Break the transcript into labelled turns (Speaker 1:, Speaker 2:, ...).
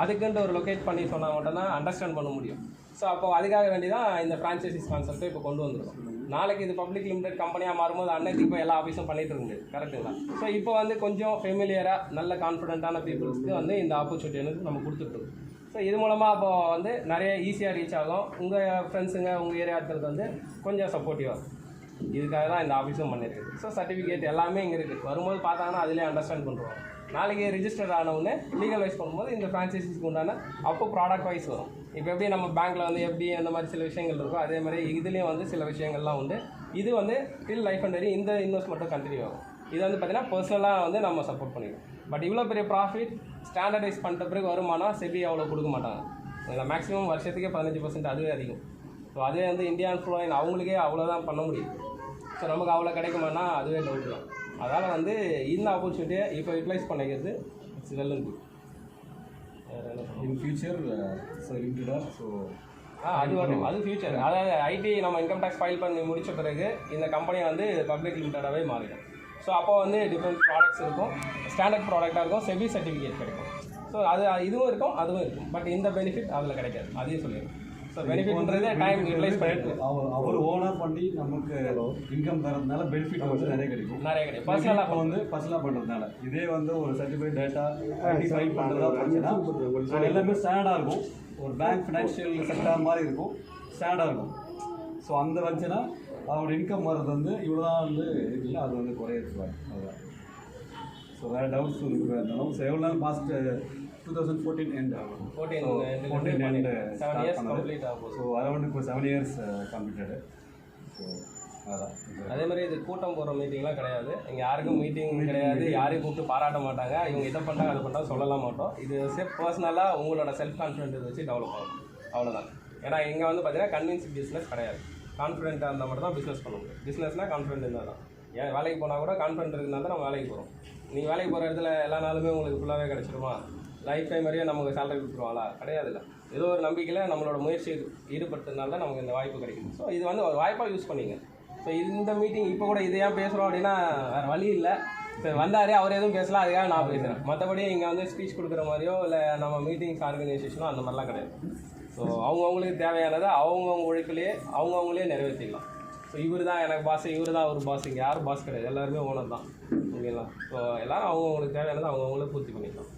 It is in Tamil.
Speaker 1: அதுக்குன்ட்டு ஒரு லொக்கேட் பண்ணி சொன்னால் மட்டும்தான் அண்டர்ஸ்டாண்ட் பண்ண முடியும். ஸோ அப்போ அதுக்காக வேண்டி தான் இந்த ஃப்ரான்ச்சைசிஸ் கான்செப்ட்டை இப்போ கொண்டு வந்துருக்கோம். நாளைக்கு இது பப்ளிக் லிமிடெட் கம்பெனியாக மாறும்போது அன்னைக்கு இப்போ எல்லா ஆஃபீஸும் பண்ணிகிட்டு இருக்க முடியாது, கரெக்டுங்களா? ஸோ இப்போ வந்து கொஞ்சம் ஃபெமிலியராக நல்ல கான்ஃபிடென்ட்டான பீப்புள்ஸ்க்கு வந்து இந்த ஆப்பர்ச்சுனிட்டி வந்து நம்ம கொடுத்துட்ருக்கோம். ஸோ இது மூலமாக இப்போ வந்து நிறைய ஈஸியாக ரீச் ஆகும். உங்கள் ஃப்ரெண்ட்ஸுங்க உங்கள் ஏரியா இருக்கிறது வந்து கொஞ்சம் சப்போர்ட்டிவாக இதுக்காக தான் இந்த ஆஃபீஸும் பண்ணியிருக்குது. ஸோ சர்டிஃபிகேட் எல்லாமே இங்கே இருக்குது. வரும்போது பார்த்தாங்கன்னா அதிலே அண்டர்ஸ்டாண்ட் பண்ணுறோம். நாளைக்கு ரிஜிஸ்டர் ஆனவுடனே லீகல் வைஸ் பண்ணும்போது இந்த ஃப்ரான்ச்சைசிஸ்க்கு உண்டான அப்போ ப்ராடக்ட் வைஸ் வரும். இப்போ எப்படி நம்ம பேங்க்கில் வந்து எப்படி அந்த மாதிரி சில விஷயங்கள் இருக்கோ அதே மாதிரி இதுலேயும் வந்து சில விஷயங்கள்லாம் உண்டு. இது வந்து டில் லைஃப் அண்ட் டெரி இந்த இன்வெஸ்ட்மெண்ட்டும் கண்டினியூ ஆகும். இது வந்து பார்த்திங்கன்னா பர்சனலாக வந்து நம்ம சப்போர்ட் பண்ணிடுவோம். பட் இவ்வளோ பெரிய ப்ராஃபிட் ஸ்டாண்டர்டைஸ் பண்ணிட்ட பிறகு வருமானம் செபி அவ்வளோ கொடுக்க மாட்டாங்க. இதில் மேக்ஸிமம் வருஷத்துக்கே 15% அதுவே அதிகம். ஸோ அதுவே வந்து இந்தியன் ஃப்ளோயின் அவங்களுக்கே அவ்வளோதான் பண்ண முடியும். ஸோ நமக்கு அவ்வளோ கிடைக்குமானா அதுவே டவுட் தான். அதனால் வந்து இந்த ஆப்பர்ச்சுனிட்டியை இப்போ யூட்டிலைஸ் பண்ணிக்கிறது it's well and good.
Speaker 2: In future so
Speaker 1: அது வரும், அது ஃபியூச்சர். அதாவது ஐடி நம்ம இன்கம் டேக்ஸ் ஃபைல் பண்ணி முடித்த பிறகு இந்த கம்பெனி வந்து பப்ளிக் லிமிட்டடாகவே மாறிடும். ஸோ அப்போ வந்து டிஃப்ரெண்ட் ப்ராடக்ட்ஸ் இருக்கும், ஸ்டாண்டர்ட் ப்ராடக்டாக இருக்கும், செபி சர்டிஃபிகேட் கிடைக்கும். ஸோ அது இதுவும் இருக்கும் அதுவும் இருக்கும். பட் இந்த பெனிஃபிட் அதில் கிடைக்காது, அதையும் சொல்லிடுறோம். ஸோ பெனிஃபிட்ன்றது டைம் யூட்டிலைஸ் பண்ணிட்டு
Speaker 2: அவர் ஓனாக பண்ணி நமக்கு இன்கம் தரதுனால பெனிஃபிட் வந்து நிறைய கிடைக்கும்.
Speaker 1: பர்சனலாக
Speaker 2: வந்து பர்சனலாக பண்ணுறதுனால இதே வந்து ஒரு சர்டிஃபைட் டேட்டா ஐடி ஃபைல் பண்ணுறதா போச்சுன்னா எல்லாமே ஸ்டாண்டர்டாக இருக்கும். ஒரு பேங்க் ஃபினான்ஷியல் செக்டார் மாதிரி இருக்கும், ஸ்டாண்டர்டாக இருக்கும். ஸோ அந்த வச்சுன்னா அவரோட இன்கம் வர்றது வந்து இவ்வளோ தான் வந்து இருக்குல்ல, அது வந்து குறையிருக்குவார். அதுதான். ஸோ வேறு டவுட்ஸ் இருந்தாலும் ஸோ எவ்வளோ நாள் பாஸ்ட் 2014 end ஆகும். 14 end 7 years complete ஆகும். ஸோ அரௌண்ட் இப்போ 7 years கம்ப்ளீட்டடு. ஸோ அதான்.
Speaker 1: அதே மாதிரி இது கூட்டம் போகிற மீட்டிங்லாம் கிடையாது. இங்கே யாருக்கும் மீட்டிங் கிடையாது, யாரையும் கூப்பிட்டு பாராட்ட மாட்டாங்க. இவங்க இதை பண்ணுறாங்க அதை பண்ணுறாங்க சொல்லலாம் மாட்டோம். இது பர்சனலாக உங்களோட செல்ஃப் கான்ஃபிடென்ட் வச்சு டெவலப் ஆகும், அவ்வளோதான். ஏன்னா இங்கே வந்து பார்த்தீங்கன்னா கன்வின்ஸ் பிஸ்னஸ் கிடையாது. கான்ஃபிடென்ட்டாக இருந்தால் மட்டும் தான் பிஸ்னஸ் பண்ண முடியும். பிஸ்னஸ்னால் கான்ஃபிடென்ட் இருந்தால் தான். ஏன் வேலைக்கு போனால் கூட கான்ஃபிடென்ட் இருந்தால் தான் நம்ம வேலைக்கு போகிறோம். நீங்கள் வேலைக்கு போகிற இடத்துல எல்லா நாளுமே உங்களுக்கு ஃபுல்லாகவே கிடச்சிருமா? லைஃப் டைம் வரையும் நமக்கு சேலரி கொடுத்துருவாங்களா? கிடையாதுல்ல. ஏதோ ஒரு நம்பிக்கையில் நம்மளோட முயற்சி ஈடுபட்டதுனால தான் நமக்கு இந்த வாய்ப்பு கிடைக்குது. ஸோ இது வந்து ஒரு வாய்ப்பாக யூஸ் பண்ணிங்க. ஸோ இந்த மீட்டிங் இப்போ கூட இதையாக பேசுகிறோம் அப்படின்னா வேறு வழி இல்லை. சரி வந்தார், அவர் எதுவும் பேசலாம், அதுக்காக நான் பேசுகிறேன். மற்றபடி இங்கே வந்து ஸ்பீச் கொடுக்குற மாதிரியோ இல்லை நம்ம மீட்டிங்ஸ் ஆர்கனைசேஷனோ அந்த மாதிரிலாம் கிடையாது. ஸோ அவங்கவுங்களுக்கு தேவையானதை அவங்கவுங்க உழைப்பிலேயே அவங்கவுங்களே நிறைவேற்றிக்கலாம். ஸோ இவர் தான் எனக்கு பாஸ், இவர் தான் ஒரு பாஸ், இங்கே யாரும் பாஸ் கிடையாது, எல்லாருமே ஓனர் தான். ஓகேங்களா? ஸோ எல்லோரும் அவங்கவுங்களுக்கு தேவையானதை அவங்கவுங்களே பூர்த்தி பண்ணிக்கலாம்.